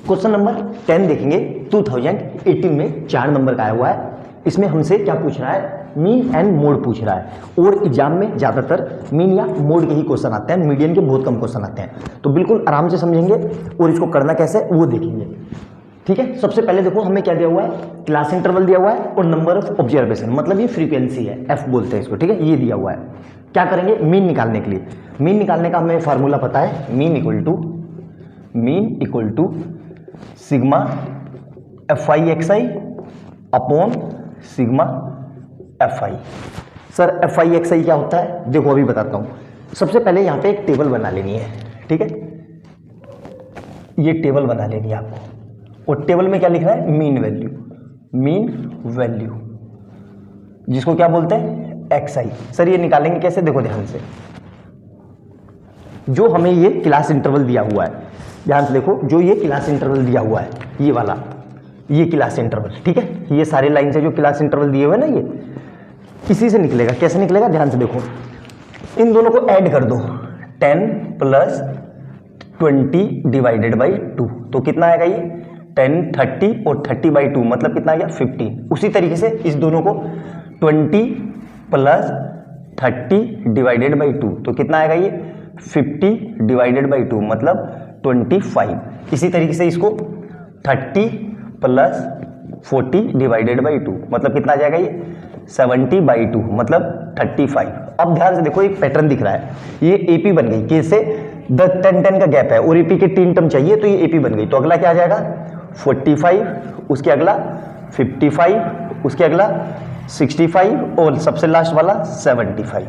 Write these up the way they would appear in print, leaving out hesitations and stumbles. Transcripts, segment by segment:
Question number 10 देखेंगे 2018 में 4 number का आया हुआ है। इसमें हमसे क्या पूछ रहा है, मीन एंड मोड पूछ रहा है। और एग्जाम में ज़्यादातर मीन या मोड के ही क्वेश्चन आते हैं, मीडियन के बहुत कम क्वेश्चन आते हैं। तो बिल्कुल आराम से समझेंगे और इसको करना कैसे है वो देखेंगे। ठीक है, सबसे पहले देखो हमें क्या दिया हुआ है, क्लास इंटरवल दिया हुआ है और नंबर ऑफ ऑब्जर्वेशन, मतलब ये फ्रीक्वेंसी है, एफ बोलते हैं इसको। ठीक है, ये दिया हुआ है। क्या करेंगे मीन निकालने के लिए, मीन निकालने का हमें फार्मूला पता है, mean equal to sigma F I X I upon sigma F I. Sir F I X I क्या होता है, देखो अभी बताता हूँ। सबसे पहले यहाँ पे एक टेबल बना लेनी है। ठीक है, ये टेबल बना लेनी है आपको, और टेबल में क्या लिखना है, मीन वैल्यू, जिसको क्या बोलते हैं एक्स आई। सर ये निकालेंगे कैसे, देखो ध्यान से, जो हमें ये क्लास इंटरवल दिया हुआ है, ध्यान से देखो, जो ये क्लास इंटरवल दिया हुआ है, ये वाला, ये क्लास इंटरवल। ठीक है, ये सारे लाइन से जो क्लास इंटरवल दिए हुए ना, ये इसी से निकलेगा। कैसे निकलेगा, ध्यान से देखो, इन दोनों को ऐड कर दो, 10 + 20 डिवाइडेड बाई 2, तो कितना आएगा ये 10, 30 और 30/2 मतलब कितना आ गया 15। उसी तरीके से इस दोनों को 20 + 30 डिवाइडेड बाई 2, तो कितना आएगा ये 50 डिवाइडेड बाई 2 मतलब 25। इसी तरीके से इसको 30 + 40 डिवाइडेड बाई 2 मतलब कितना आ जाएगा ये 70/2 मतलब 35। अब ध्यान से देखो, एक पैटर्न दिख रहा है, ये एपी बन गई, कैसे 10 का गैप है और एपी के 3 टर्म चाहिए, तो ये एपी बन गई। तो अगला क्या आ जाएगा 45, उसके अगला 55, उसके अगला 65 और सबसे लास्ट वाला 75।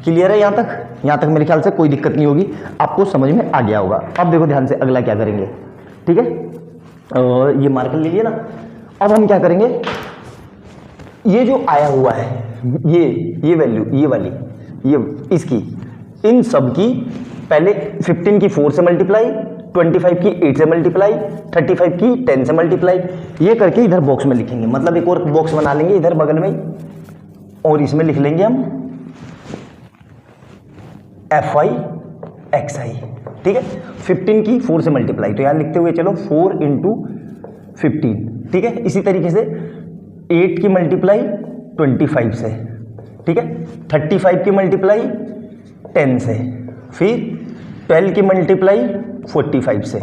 क्लियर है यहाँ तक? यहाँ तक मेरे ख्याल से कोई दिक्कत नहीं होगी, आपको समझ में आ गया होगा। अब देखो ध्यान से अगला क्या करेंगे। ठीक है, ये मार्कर ले लिए ना। अब हम क्या करेंगे, ये जो आया हुआ है, ये वैल्यू, ये वाली, ये इसकी, इन सब की पहले 15 की 4 से मल्टीप्लाई, 25 की 8 से मल्टीप्लाई, 35 की 10 से मल्टीप्लाई, ये करके इधर बॉक्स में लिखेंगे। मतलब एक और बॉक्स बना लेंगे इधर बगल में, और इसमें लिख लेंगे हम एफ आई एक्स आई। ठीक है, 15 की 4 से मल्टीप्लाई, तो यहां लिखते हुए चलो 4 × 15। ठीक है, इसी तरीके से 8 की मल्टीप्लाई 25 से, ठीक है, 35 की मल्टीप्लाई 10 से, फिर 12 की मल्टीप्लाई 45 से,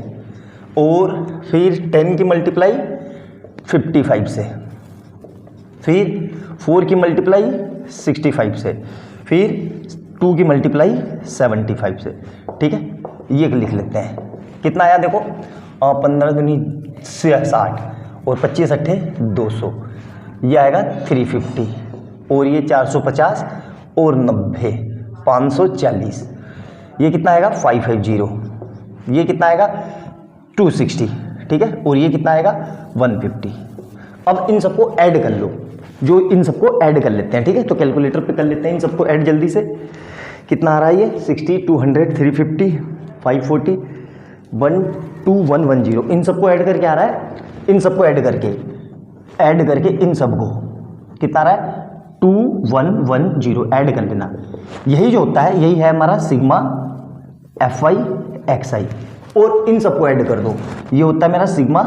और फिर 10 की मल्टीप्लाई 55 से, फिर 4 की मल्टीप्लाई 65 से, फिर 2 की मल्टीप्लाई 75 से। ठीक है, ये लिख लेते हैं। कितना आया देखो, 15 दूनी 60 और 25 अट्ठे 200, ये आएगा 350, और ये 450 और 90 540, ये कितना आएगा 550, ये कितना आएगा 260। ठीक है, और ये कितना आएगा 150। अब इन सबको ऐड कर लो, जो इन सबको ऐड कर लेते हैं। ठीक है, तो कैलकुलेटर पे कर लेते हैं इन सबको ऐड जल्दी से। कितना आ रहा है ये 60, 200, 350, 540, 12110। इन सबको ऐड करके आ रहा है, इन सबको ऐड करके इन सबको कितना आ रहा है 2110, ऐड कर लेना। यही जो होता है, यही है हमारा सिग्मा एफ आई एक्स आई, और इन सबको ऐड कर दो, ये होता है मेरा सिग्मा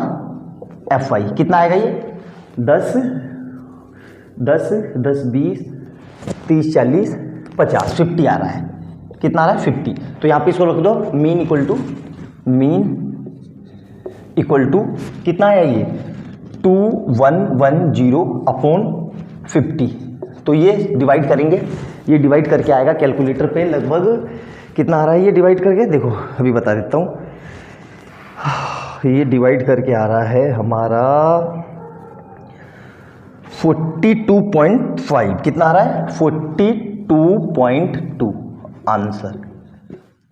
एफ आई। कितना आएगा ये 10, 10, 10, 20, 30, 40, 50, 50 आ रहा है। कितना आ रहा है 50। तो यहाँ पे इसको रख दो, मीन इक्वल टू कितना है ये 2110 अपॉन 50। तो ये डिवाइड करेंगे, ये डिवाइड करके आएगा कैलकुलेटर पे लगभग कितना आ रहा है, ये डिवाइड करके देखो अभी बता देता हूँ। ये डिवाइड करके आ रहा है हमारा 42.5। कितना आ रहा है 42.2 आंसर।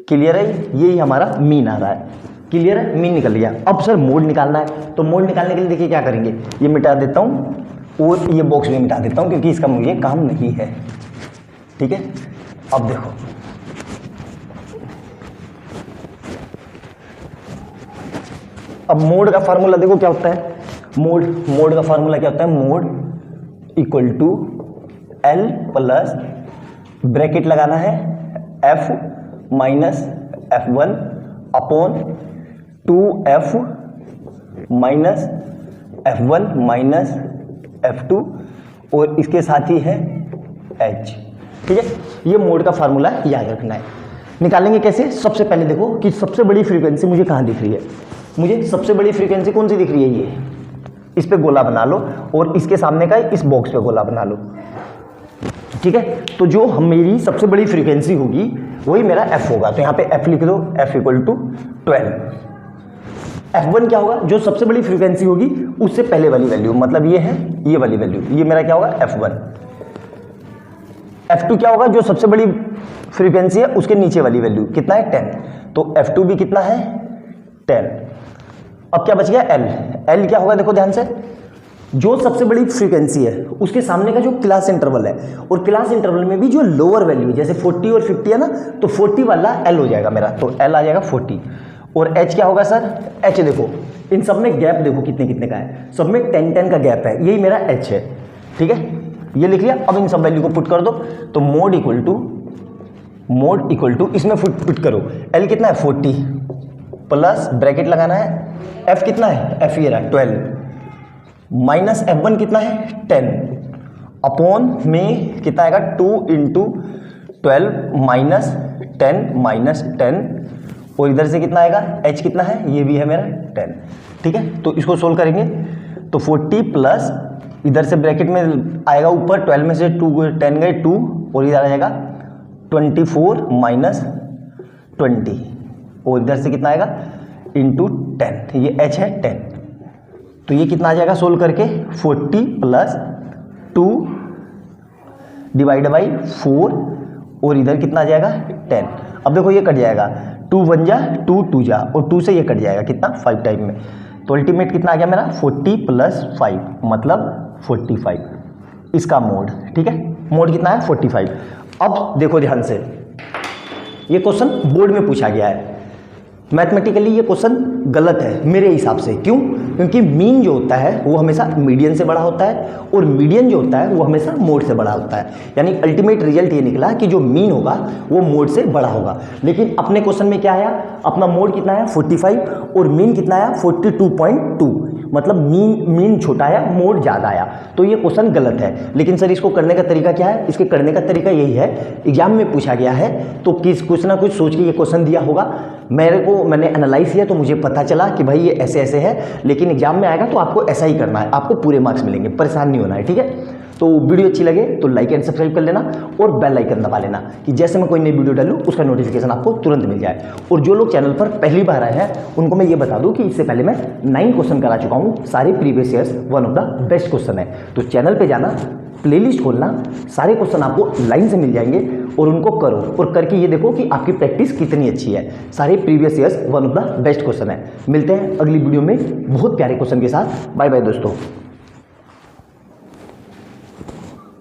क्लियर है, यही हमारा मीन आ रहा है। क्लियर है, मीन निकल गया। अब सर मोड निकालना है, तो मोड निकालने के लिए देखिए क्या करेंगे, ये मिटा देता हूँ और ये बॉक्स भी मिटा देता हूँ, क्योंकि इसका मुझे काम नहीं है। ठीक है, अब देखो अब मोड का फार्मूला देखो क्या होता है। मोड का फार्मूला क्या होता है, mode equal to L plus bracket लगाना है F minus F1 upon 2F minus F1 minus F2 और इसके साथ ही है H। ठीक है, ये मोड का फार्मूला याद रखना है। निकालेंगे कैसे? सबसे पहले देखो कि सबसे बड़ी फ्रीक्वेंसी मुझे कहाँ दिख रही है। मुझे सबसे बड़ी फ्रीक्वेंसी कौन सी दिख रही है? ये, इस पे गोला बना लो और इसके सामने का इस बॉक्स पे गोला बना लो। ठीक है, तो जो हम मेरी सबसे बड़ी फ्रीक्वेंसी होगी वही मेरा F होगा। तो यहाँ पे F लिख दो, F इक्वल टू 12। F1 क्या होगा? जो सबसे बड़ी फ्रीक्वेंसी होगी उससे पहले वाली वैल्यू, मतलब ये है ये वाली वैल्यू, ये मेरा क्या होगा? F1। F2 क्या होगा? जो सबसे बड़ी फ्रीक्वेंसी है उसके नीचे वाली वैल्यू, कितना है? 10। तो F2 भी कितना है? 10। अब क्या बच गया? L क्या होगा? देखो ध्यान से, जो सबसे बड़ी फ्रीक्वेंसी है उसके सामने का जो क्लास इंटरवल है, और क्लास इंटरवल में भी जो लोअर वैल्यू जैसे 40 और 50 है ना, तो 40 वाला L हो जाएगा मेरा, तो L आ जाएगा 40। और H क्या होगा सर? H देखो इन सब में गैप देखो कितने कितने का है, सब में 10-10 का गैप है, यही मेरा H है। ठीक है, ये लिख लिया। अब इन सब वैल्यू को पुट कर दो, तो मोड इक्वल टू इसमें पुट करो, L कितना है? 40 प्लस ब्रैकेट लगाना है, F कितना है? F ये रहा 12 माइनस F1 कितना है? 10 अपॉन में कितना आएगा? 2 इंटू 12 माइनस 10 और इधर से कितना आएगा? H कितना है? ये भी है मेरा 10। ठीक है, तो इसको सोल्व करेंगे तो 40 प्लस इधर से ब्रैकेट में आएगा ऊपर 12 में से 10 गए 2 और इधर आ जाएगा 24 माइनस 20 और इधर से कितना आएगा? इंटू 10, ये H है 10। तो ये कितना आ जाएगा सोल्व करके? 40 प्लस 2 डिवाइड बाई 4 और इधर कितना आ जाएगा? 10। अब देखो ये कट जाएगा, 2 1 जा 2 2 जा और 2 से ये कट जाएगा कितना? 5 टाइम में। तो अल्टीमेट कितना आ गया मेरा? 40 प्लस 5 मतलब 45 इसका मोड। ठीक है, मोड कितना है? 45। अब देखो ध्यान से, ये क्वेश्चन बोर्ड में पूछा गया है, मैथमेटिकली ये क्वेश्चन गलत है मेरे हिसाब से। क्यों? क्योंकि मीन जो होता है वो हमेशा मीडियन से बड़ा होता है और मीडियन जो होता है वो हमेशा मोड से बड़ा होता है। यानी अल्टीमेट रिजल्ट ये निकला कि जो मीन होगा वो मोड से बड़ा होगा। लेकिन अपने क्वेश्चन में क्या आया? अपना मोड कितना आया? 45 और मीन कितना आया? 42.2, मतलब मीन छोटा आया, मोड ज़्यादा आया। तो ये क्वेश्चन गलत है। लेकिन सर इसको करने का तरीका क्या है? इसके करने का तरीका यही है, एग्जाम में पूछा गया है तो कुछ ना कुछ सोच के ये क्वेश्चन दिया होगा। मैंने एनालाइज किया तो मुझे पता चला कि भाई ये ऐसे ऐसे है, लेकिन एग्जाम में आएगा तो आपको ऐसा ही करना है, आपको पूरे मार्क्स मिलेंगे, परेशान नहीं होना है। ठीक है, तो वीडियो अच्छी लगे तो लाइक एंड सब्सक्राइब कर लेना और बेल आइकन दबा लेना कि जैसे मैं कोई नई वीडियो डालूं उसका नोटिफिकेशन आपको तुरंत मिल जाए। और जो लोग चैनल पर पहली बार आए हैं उनको मैं ये बता दूं कि इससे पहले मैं 9 क्वेश्चन करा चुका हूं, सारे previous years one of the best question है। तो चैनल पे जाना, प्लेलिस्ट खोलना, सारे क्वेश्चन आपको लाइन से मिल जाएंगे और उनको करो और करके ये देखो कि आपकी प्रैक्टिस कितनी अच्छी है। सारे previous years one of the best question है। मिलते हैं अगली वीडियो में बहुत प्यारे क्वेश्चन के साथ। बाय बाय दोस्तों।